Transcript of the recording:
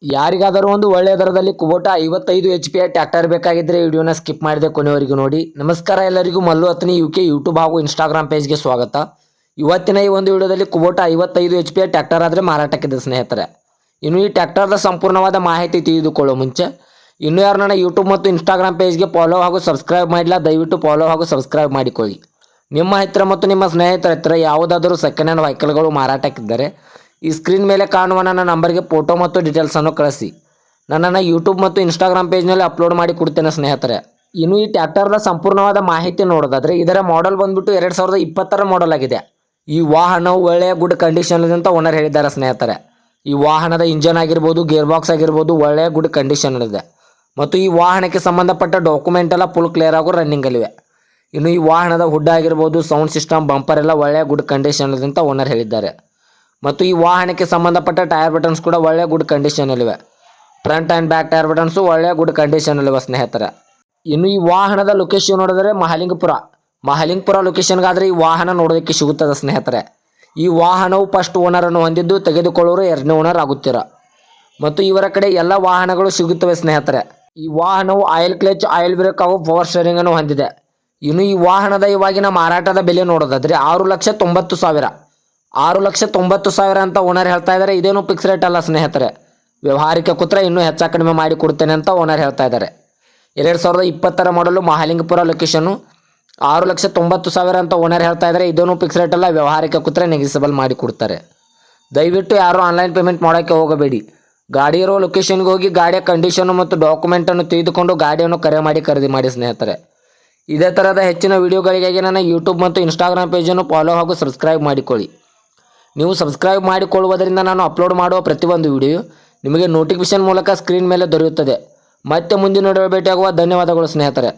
ಯಾರಿಗಾದರೂ ಒಂದು ಒಳ್ಳೆಯ ದರದಲ್ಲಿ ಕುಬೋಟಾ 55 HP ಟ್ರ್ಯಾಕ್ಟರ್ ಬೇಕಾಗಿದ್ದರೆ ವಿಡಿಯೋನ ಸ್ಕಿಪ್ ಮಾಡದೆ ಕೊನೆವರೆಗೂ ನೋಡಿ. ನಮಸ್ಕಾರ ಎಲ್ಲರಿಗೂ, ಮಲ್ಲು ಅತ್ನಿ UK ಯೂಟ್ಯೂಬ್ ಹಾಗೂ ಇನ್ಸ್ಟಾಗ್ರಾಮ್ ಪೇಜ್ಗೆ ಸ್ವಾಗತ. ಇವತ್ತಿನ ಈ ಒಂದು ವಿಡಿಯೋದಲ್ಲಿ ಕುಬೋಟಾ 55 HP ಟ್ರ್ಯಾಕ್ಟರ್ ಆದರೆ ಮಾರಾಟಕ್ಕಿದೆ ಸ್ನೇಹಿತರೆ. ಇನ್ನು ಈ ಟ್ರ್ಯಾಕ್ಟರ್ದ ಸಂಪೂರ್ಣವಾದ ಮಾಹಿತಿ ತಿಳಿದುಕೊಳ್ಳೋ ಮುಂಚೆ ಇನ್ನೂ ಯಾರು ನನ್ನ ಯೂಟ್ಯೂಬ್ ಮತ್ತು ಇನ್ಸ್ಟಾಗ್ರಾಮ್ ಪೇಜ್ಗೆ ಫಾಲೋ ಹಾಗೂ ಸಬ್ಸ್ಕ್ರೈಬ್ ಮಾಡಿಲ್ಲ, ದಯವಿಟ್ಟು ಫಾಲೋ ಹಾಗೂ ಸಬ್ಸ್ಕ್ರೈಬ್ ಮಾಡಿಕೊಳ್ಳಿ. ನಿಮ್ಮ ಹತ್ತಿರ ಮತ್ತು ನಿಮ್ಮ ಸ್ನೇಹಿತರ ಹತ್ತಿರ ಯಾವುದಾದರೂ ಸೆಕೆಂಡ್ ಹ್ಯಾಂಡ್ ವೆಹಿಕಲ್ಗಳು ಮಾರಾಟಕ್ಕಿದ್ದರೆ ಈ ಸ್ಕ್ರೀನ್ ಮೇಲೆ ಕಾಣುವ ನನ್ನ ನಂಬರ್ಗೆ ಫೋಟೋ ಮತ್ತು ಡೀಟೇಲ್ಸನ್ನು ಕಳಿಸಿ. ನನ್ನನ್ನು ಯೂಟ್ಯೂಬ್ ಮತ್ತು ಇನ್ಸ್ಟಾಗ್ರಾಮ್ ಪೇಜ್ನಲ್ಲಿ ಅಪ್ಲೋಡ್ ಮಾಡಿ ಕೊಡ್ತೇನೆ ಸ್ನೇಹಿತರೆ. ಇನ್ನು ಈ ಟ್ರ್ಯಾಕ್ಟರ್ದ ಸಂಪೂರ್ಣವಾದ ಮಾಹಿತಿ ನೋಡೋದಾದರೆ ಇದರ ಮಾಡೆಲ್ ಬಂದುಬಿಟ್ಟು 2020 ಮಾಡೆಲ್ ಆಗಿದೆ. ಈ ವಾಹನವು ಒಳ್ಳೆಯ ಗುಡ್ ಕಂಡೀಷನ್ ಇದೆ ಅಂತ ಓನರ್ ಹೇಳಿದ್ದಾರೆ ಸ್ನೇಹಿತರೆ. ಈ ವಾಹನದ ಇಂಜನ್ ಆಗಿರ್ಬೋದು, ಗೇರ್ ಬಾಕ್ಸ್ ಆಗಿರ್ಬೋದು ಒಳ್ಳೆಯ ಗುಡ್ ಕಂಡೀಷನ್ ಇದೆ ಮತ್ತು ಈ ವಾಹನಕ್ಕೆ ಸಂಬಂಧಪಟ್ಟ ಡಾಕ್ಯುಮೆಂಟ್ ಎಲ್ಲ ಫುಲ್ ಕ್ಲಿಯರ್ ಆಗೋ ರನ್ನಿಂಗಲ್ಲಿವೆ. ಇನ್ನು ಈ ವಾಹನದ ಹುಡ್ ಆಗಿರ್ಬೋದು, ಸೌಂಡ್ ಸಿಸ್ಟಮ್, ಬಂಪರ್ ಎಲ್ಲ ಒಳ್ಳೆಯ ಗುಡ್ ಕಂಡೀಷನ್ ಇದೆ ಅಂತ ಓನರ್ ಹೇಳಿದ್ದಾರೆ. ಮತ್ತು ಈ ವಾಹನಕ್ಕೆ ಸಂಬಂಧಪಟ್ಟ ಟೈರ್ ಬಟನ್ಸ್ ಕೂಡ ಒಳ್ಳೆಯ ಗುಡ್ ಕಂಡೀಷನಲ್ಲಿವೆ. Front and back tyre buttons ಒಳ್ಳೆಯ ಗುಡ್ ಕಂಡೀಷನಲ್ಲಿವೆ ಸ್ನೇಹಿತರೆ. ಇನ್ನು ಈ ವಾಹನದ ಲೊಕೇಶನ್ ನೋಡಿದರೆ ಮಹಾಲಿಂಗಪುರ ಲೊಕೇಶನ್ಗಾದರೆ ಈ ವಾಹನ ನೋಡೋದಕ್ಕೆ ಸಿಗುತ್ತದೆ ಸ್ನೇಹಿತರೆ. ಈ ವಾಹನವು ಫಸ್ಟ್ ಓನರನ್ನು ಹೊಂದಿದ್ದು ತೆಗೆದುಕೊಳ್ಳೋರು ಎರಡನೇ ಓನರ್ ಆಗುತ್ತೀರ ಮತ್ತು ಇವರ ಕಡೆ ಎಲ್ಲ ವಾಹನಗಳು ಸಿಗುತ್ತವೆ ಸ್ನೇಹಿತರೆ. ಈ ವಾಹನವು ಆಯಿಲ್ ಕ್ಲಚ್, ಆಯಿಲ್ ಬ್ರೇಕ್ ಹಾಗೂ ಪವರ್ ಸ್ಟೇರಿಂಗ್ ಅನ್ನು ಹೊಂದಿದೆ. ಇನ್ನು ಈ ವಾಹನದ ಇವಾಗಿನ ಮಾರಾಟದ ಬೆಲೆ ನೋಡೋದಾದರೆ 6,90,000 6,90,000 ಅಂತ ಓನರ್ ಹೇಳ್ತಾ ಇದ್ದಾರೆ. ಇದೇನು ಫಿಕ್ಸ್ ರೇಟ್ ಅಲ್ಲ ಸ್ನೇಹಿತರೆ. ವ್ಯವಹಾರಿಕ ಕೂತ್ರೆ ಇನ್ನೂ ಹೆಚ್ಚು ಕಡಿಮೆ ಮಾಡಿ ಕೊಡ್ತೇನೆ ಅಂತ ಓನರ್ ಹೇಳ್ತಾ ಇದ್ದಾರೆ. 2020 ಮಾಡಲು ಮಹಾಲಿಂಗಪುರ ಲೊಕೇಶನ್ನು 6,90,000 ಅಂತ ಓನರ್ ಹೇಳ್ತಾ ಇದ್ದಾರೆ. ಇದೇನು ಫಿಕ್ಸ್ ರೇಟ್ ಅಲ್ಲ, ವ್ಯವಹಾರಿಕ ಕೂತ್ರೆ ನೆಗೆಸಿಬಲ್ ಮಾಡಿ ಕೊಡ್ತಾರೆ. ದಯವಿಟ್ಟು ಯಾರು ಆನ್ಲೈನ್ ಪೇಮೆಂಟ್ ಮಾಡೋಕ್ಕೆ ಹೋಗಬೇಡಿ. ಗಾಡಿ ಇರೋ ಲೊಕೇಶನ್ಗೆ ಹೋಗಿ ಗಾಡಿಯ ಕಂಡೀಷನ್ನು ಮತ್ತು ಡಾಕ್ಯುಮೆಂಟನ್ನು ತೆಗೆದುಕೊಂಡು ಗಾಡಿಯನ್ನು ಖರೀದಿ ಮಾಡಿ ಸ್ನೇಹಿತರೆ. ಇದೇ ಥರದ ಹೆಚ್ಚಿನ ವಿಡಿಯೋಗಳಿಗಾಗಿ ನನ್ನ ಯೂಟ್ಯೂಬ್ ಮತ್ತು ಇನ್ಸ್ಟಾಗ್ರಾಮ್ ಪೇಜನ್ನು ಫಾಲೋ ಹಾಗೂ ಸಬ್ಸ್ಕ್ರೈಬ್ ಮಾಡಿಕೊಳ್ಳಿ. ನೀವು ಸಬ್ಸ್ಕ್ರೈಬ್ ಮಾಡಿಕೊಳ್ಳುವುದರಿಂದ ನಾನು ಅಪ್ಲೋಡ್ ಮಾಡುವ ಪ್ರತಿಯೊಂದು ವಿಡಿಯೋ ನಿಮಗೆ ನೋಟಿಫಿಕೇಶನ್ ಮೂಲಕ ಸ್ಕ್ರೀನ್ ಮೇಲೆ ದೊರೆಯುತ್ತದೆ. ಮತ್ತೆ ಮುಂದಿನ ವಿಡಿಯೋ ಭೇಟಿಯಾಗುವ. ಧನ್ಯವಾದಗಳು ಸ್ನೇಹಿತರೆ.